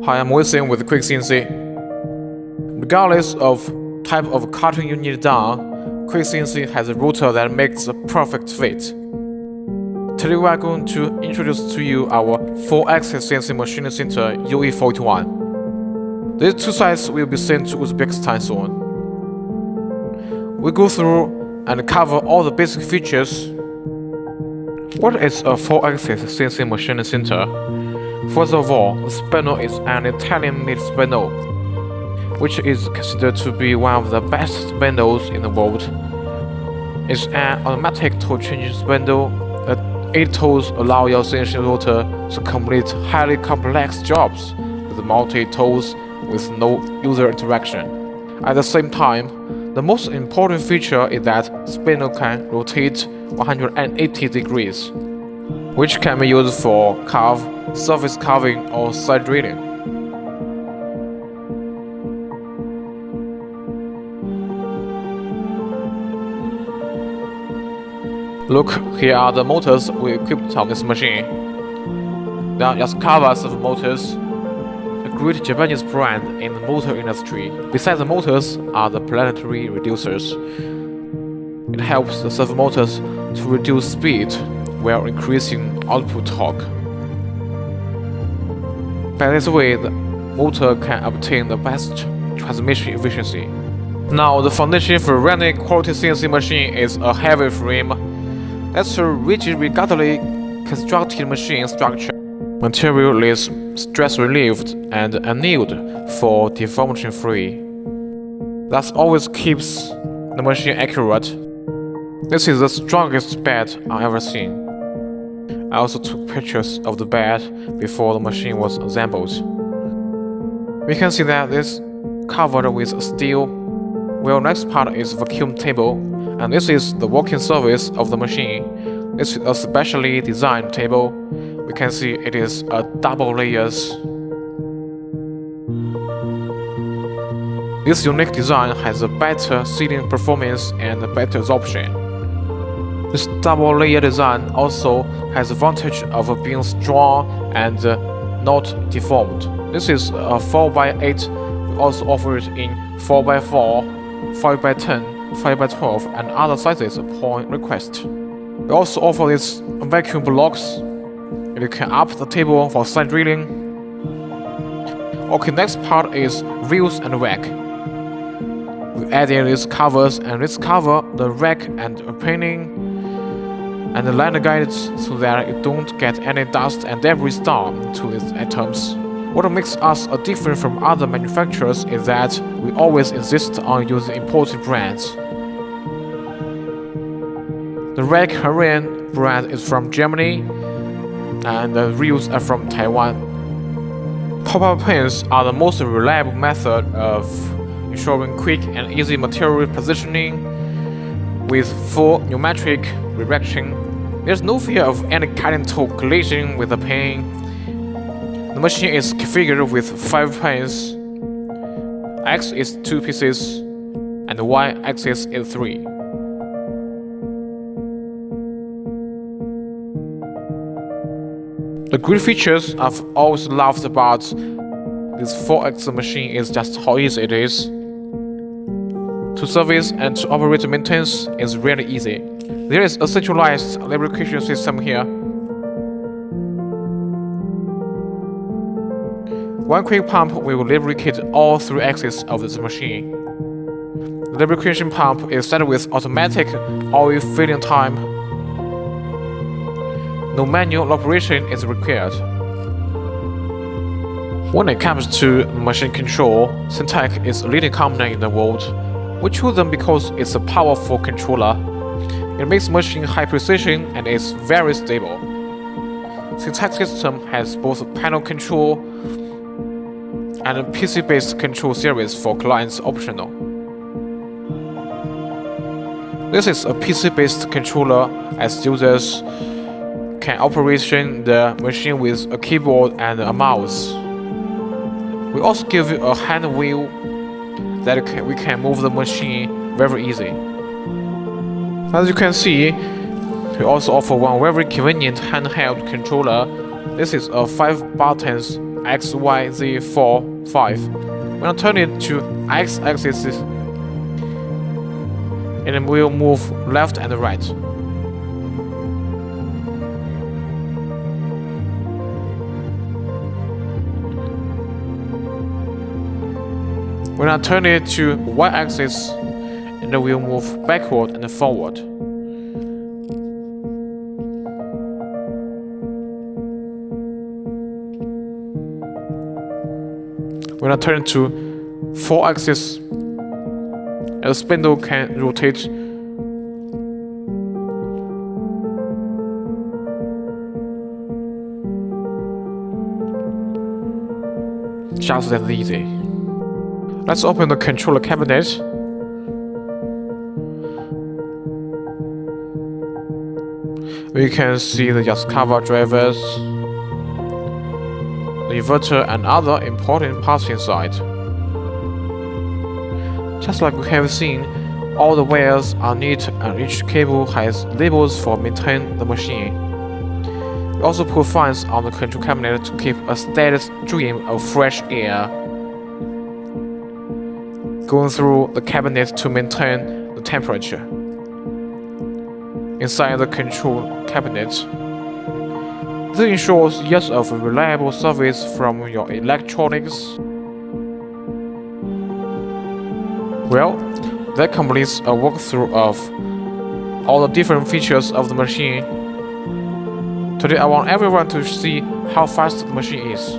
Hi, I'm Wei with Quick CNC. Regardless of type of cutting you need done, Quick CNC has a router that makes a perfect fit. Today we are going to introduce to you our 4-axis CNC machining center UA-481. These two sites will be sent to Uzbekistan soon. We go through and cover all the basic features. What is a 4-axis CNC machining center? First of all, the spindle is an Italian-made spindle, which is considered to be one of the best spindles in the world. It's an automatic tool-changing spindle. 8 tools allow your CNC router to complete highly complex jobs with multi-tools with no user interaction. At the same time, the most important feature is that spindle can rotate 180 degrees, which can be used for curve, surface carving, or side drilling. Look, here are the motors we equipped on this machine. They are just covers of motors, a great Japanese brand in the motor industry. Besides the motors are the planetary reducers. It helps the servo motors to reduce speed while increasing output torque. By this way, the motor can obtain the best transmission efficiency. Now, the foundation for running quality CNC machine is a heavy frame. That's a rigidly constructed machine structure. Material is stress-relieved and annealed for deformation-free. That always keeps the machine accurate. This is the strongest bed I've ever seen. I also took pictures of the bed before the machine was assembled. We can see that this is covered with steel, while next part is vacuum table, and this is the working surface of the machine. This is a specially designed table. We can see it is a double layers. This unique design has a better sealing performance and better absorption. This double layer design also has the advantage of being strong and not deformed. This is a 4x8. We also offer it in 4x4, 5x10, 5x12, and other sizes upon request. We also offer these vacuum blocks. You can up the table for side drilling. Okay, next part is wheels and rack. We added these covers, and this cover the rack and opening and the liner guides so that you don't get any dust and debris down to these items. What makes us different from other manufacturers is that we always insist on using imported brands. The rack Korean brand is from Germany, and the reels are from Taiwan. Pop-up pins are the most reliable method of ensuring quick and easy material positioning with full pneumatic reaction. There's no fear of any cutting tool collision with the pin. The machine is configured with 5 pins. X is 2 pieces, and the Y axis is 3. The great features I've always loved about this 4-axis machine is just how easy it is. To service and to operate and maintain is really easy. There is a centralized lubrication system here. One quick pump will lubricate all 3 axes of this machine. The lubrication pump is set with automatic oil filling time. No manual operation is required. When it comes to machine control, Syntec is a leading company in the world. We chose them because it's a powerful controller. It makes machine high precision and is very stable. Syntec system has both panel control and a PC-based control series for clients optional. This is a PC-based controller as users can operate the machine with a keyboard and a mouse. We also give you a hand wheel that we can move the machine very easy. As you can see, we also offer one very convenient handheld controller. This is a 5 buttons XYZ45. When I turn it to X-axis, it will move left and right. When I turn it to Y-axis, it will move backward and forward. When I turn to 4-axis, the spindle can rotate just as easy. Let's open the controller cabinet. We can see the Yaskawa drivers, the inverter and other important parts inside. Just like we have seen, all the wires are neat and each cable has labels for maintaining the machine. We also put fans on the control cabinet to keep a steady stream of fresh air going through the cabinet to maintain the temperature. Inside the control cabinet, this ensures years of reliable service from your electronics. Well, that completes a walkthrough of all the different features of the machine. Today I want everyone to see how fast the machine is.